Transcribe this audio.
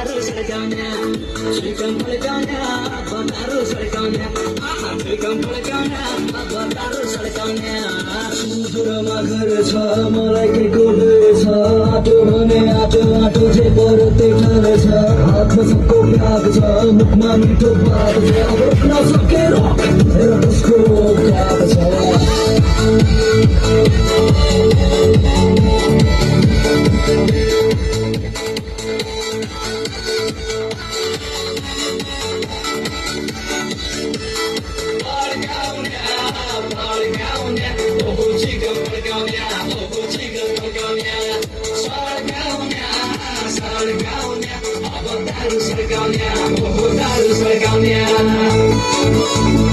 दारू सड़काउने चिकन फड़काउने अब दारू सड़काउने चिकन फड़काउने अब दारू सड़काउने सुजुरमा घर छ मलाई के गोले छ आटो भने आटो आटो जे पर त्यही ठाने छ हातमा सबको ब्याग छ मुखमा मिठो बात छ अब रोक्न सकेर हेर कसको काग छ Daru sargaunya, oh daru sargaunya.